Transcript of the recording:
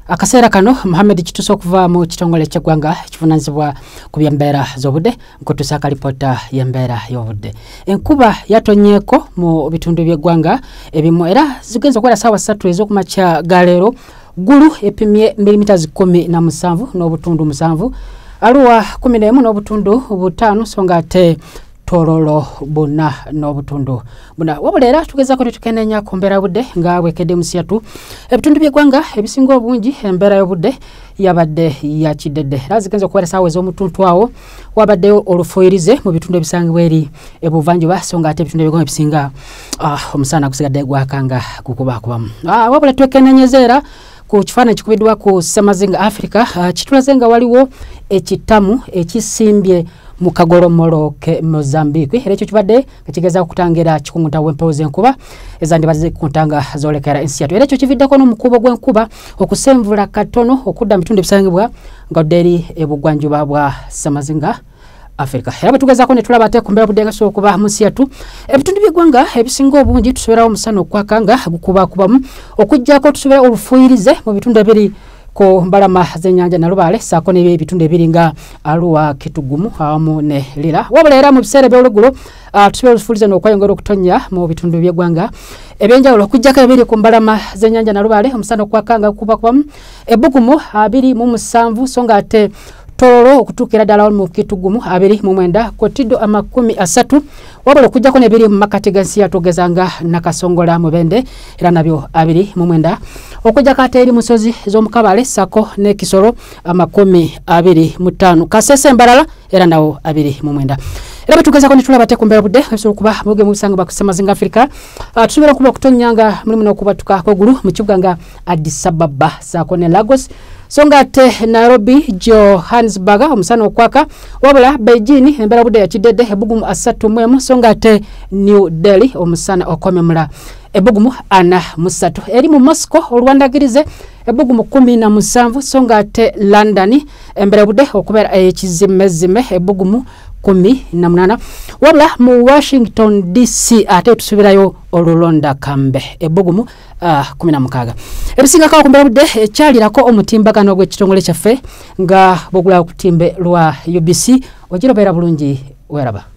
Akaseera kano Mohamed Kituso okuva mu kitongole ky'eggwanga ekivunanyizibwa ku by'embeera z'obudde nkutuusa kalipota y'embeera y'obudde. Enkuba yatonyeeko mu bitundu by'eggwanga ebimu era zigenza okuwera ssaawa 3 ez'okumakya galeero. Gulu epimye milimita 17 n'obutundu 7, Arua 11 n'obutundu 5 so nga ate Tororo 4 n'obutundu 4. Wabula era tugezako tukenenya ku mbeera y'obudde nga bwekedde musiyatu ebitundu by'eggwanga ebisinga obungi embeera y'obudde yabadde ya kidedde. Era zigenza okuwera ssaawa ez'omutuntu awo wabaddeyo olufuuyirize mu bitundu ebisangibwa eri ebuvanjuba so nga ate ebitundu ebigonga ebisinga omusana gusigadde gwakanga kukubakubamu. Wabula twekenenyeza era ku kifaananyi kikubiddwa ku Semazinga Africa kitulaze nga waliwo ekitamu ekisimbye mu kagolomolo ke Mozambique. Era ekyo kibadde nga kigeza okutangira kikunguta w'empewo z'enkuba ezandibaze kuntanga zolekera ensi yattu. Era ekyo kividdeko n'omukubo gw'enkuba okusenvula katono okudda mu bitundu ebisangibwa nga eri ebugwanjuba bwa Semazinga Africa. Era bwetugezaako ne tulaba ate ku mbeera y'obudde nga so okuba mu nsi yattu ebitundu by'eggwanga ebisinga obungi tusoborawo omusana okwakanga gukubakubamu okuggyako tusobera olufuuyirize mu bitundu ebiri ko mbalama z'ennyanja Nalubaale saako n'ebitundu ebiri nga Arua, Kitugumu awamu ne Lira. Wabula era mu biseera by'oluggulo tusobera olufuuyirize n'okweyongera okutonya mu bitundu by'eggwanga ebyenjawulo okuggyako ebiri ku mbalama z'ennyanja Nalubaale omusana okwakanga gukubakubamu, Ebbugumu 27 so nga ate Tororo okutuukira ddala mu Kitugumu 29, Kotido 30, wabula okuggyako n'ebiri mu makati g'ensi yattu ogeza nga Nakasongola Mubende era nabyo 29, okuggyako ate eri musozi z'omukabaale saako ne Kisoro 25, Kasese Mbalala era nawo 29. Era bwetugezaako ne tulaba ate ku mbeera y'obudde ebisobola okuba mu bibuga ebisangibwa ku Semazinga Africa tusobola okuba okutonyanga mulimu n'okubatuka kw'eggulu mu kibuga nga Addis Ababa saako ne Lagos so nga ate Nairobi, Johannesburg omusana okwaka, wabula Beijing embeera y'obudde ya kidedde, Ebbugumu 31 so nga ate New Delhi omusana okomemula, Ebbugumu 43. Eri mu Moscow olwandagirize Ebbugumu 17 so nga ate London embeera y'obudde okubeera ekizimezime, Ebbugumu 18, wabula mu Washington DC ate tusubirayo olulonda kambe, Ebbugumu 16. Ebisingako ku mbeera y'obudde ekyalirako omutimbagano gw'ekitongole kyaffe nga bogula ku timbe lwa UBC. Ogira beera bulungi weraba.